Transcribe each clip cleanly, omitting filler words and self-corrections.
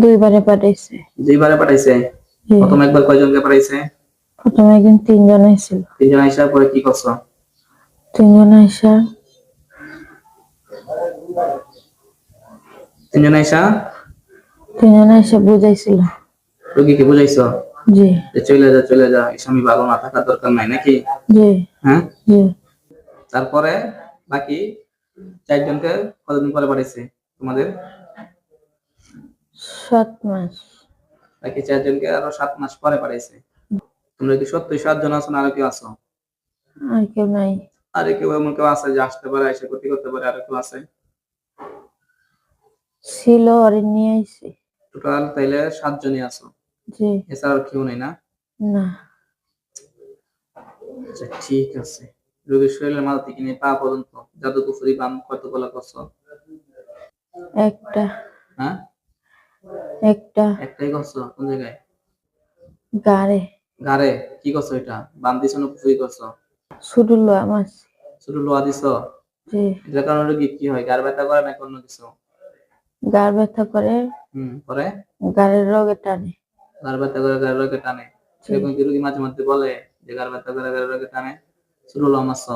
দুইবারে পাঠাইছে। দুইবারে পাঠাইছে? প্রথম একবার কয়জনকে পাঠাইছে? প্রথমে একদিন 3 জন আইছিল। 3 জন আইসার পরে কি করছো? 3 জন আইসা 3 জন আইসা 3 জন আইসা বুঝাইছিল। রোগীকে বুঝাইছো? জি। চলে যা চলে যা, এই স্বামী ভালো না থাকার দরকার নাই নাকি? জি। হ্যাঁ জি। তারপরে বাকি 4 জনকে কতদিন পরে পাঠাইছে তোমাদের? 7 মাস। বাকি 4 জনকে আরো 7 মাস পরে পাঠাইছে। তোমরা কি সত্যি 7 জন আছো না আরো কেউ আছো? আর কেউ নাই। আরে কেউ এমন কেউ আছে যে আসতে পারে, এসে ক্ষতি করতে পারে, আরো কেউ আছে? ছিল, ওরে নিয়ে আইছি। টোটাল তাইলে 7 জনই আছো? জি। এছাড়া আর কেউ নেই না? না। আচ্ছা ঠিক আছে। রোগীর শরীরের মাথা থেকে নিয়ে পা পর্যন্ত জাদুকুফরি বান কতগুলো করছো? একটা। হ্যাঁ একটাই করছো? কোন জায়গায়? গাড়ে। গাড়ে? কি করছো এটা? বান দিছো না কুফরি করছো? ছোট লোয়া মাছ। ছোট লোহা দিছো? জি। এটার কারণে রোগী কি হয়? গাড় ব্যথা করে নাকি অন্য কিছু? গাড় ব্যথা করে। পরে গাড়ের রোগে টানে। গাড় ব্যথা করে গাড়ের রোগে টানে? এরকম কি রোগী মাঝে মধ্যে বলে যে গাড় ব্যথা করে গাড়ের রোগে টানে? ছোট লোহা মারছো?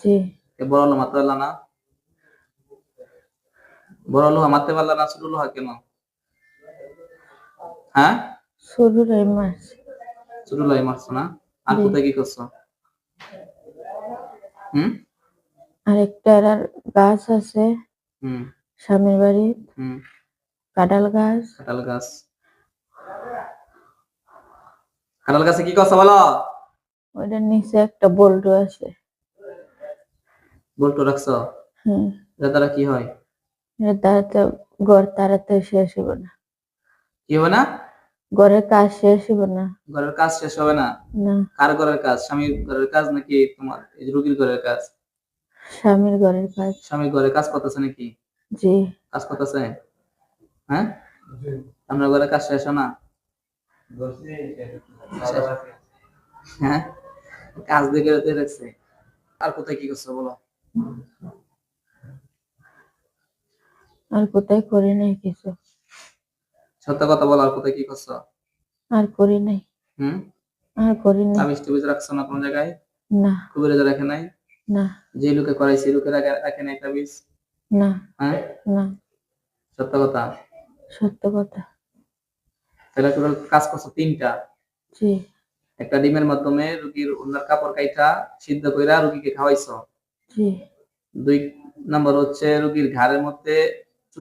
জি। বড় লোহা মারতে পারলা না? বড় লোহা মারতে পারলা না, ছোট লোহা কেন? হ্যাঁ ছোট লোয়া মাছ। ছোট লোহাই মারছো না? আর কোথায় কি করছো? আরেকটা গাছ আছে স্বামীর বাড়ি, কাঁঠাল গাছ। কাঁঠাল গাছ? কাঁঠাল গাছে কি করছো বলো? ওইটার নিচে একটা বল্টু আছে। বল্টু রাখছো? এটা দ্বারা কি হয়? এটা দ্বারা ঘর তাড়াতাড়ি শেষ হবে না। কি হবে না? ঘরের কাজ শেষ হবে না। ঘরের কাজ শেষ হবে না? না। কার ঘরের কাজ? স্বামীর ঘরের কাজ নাকি তোমার এই যে রোগীর ঘরের কাজ? স্বামীর ঘরের কাজ। স্বামীর ঘরে কাজ করতেছে নাকি? জি। কাজ করতেছে? হ্যাঁ আপনার ঘরে কাজ শেষ হয় না? হ্যাঁ কাজ দেখে রাখছে। আর কোথায় কি করছো বলো? আর কোথায় করি নাই কিছু। সত্য কথা বলো, আর কোথায় কি করছো? আর করি নাই। আর করি নাই। তাবিজ টাবিজ রাখছো না কোন জায়গায়? না। কবিরাজ রাখে নাই? না। যে লোকে করাইছে লোকে রাখে নাই তাবিজ? না। হ্যাঁ না। সত্য কথা? সত্য কথা। তাহলে টোটাল কাজ করছো 3টা? জি। একটা ডিমের মাধ্যমে রোগীর ওনার কাপড় কাইটা সিদ্ধ কইরা রোগীকে খাওয়াইছো? জি। 2 নাম্বার হচ্ছে রোগীর ঘাড়ের মধ্যে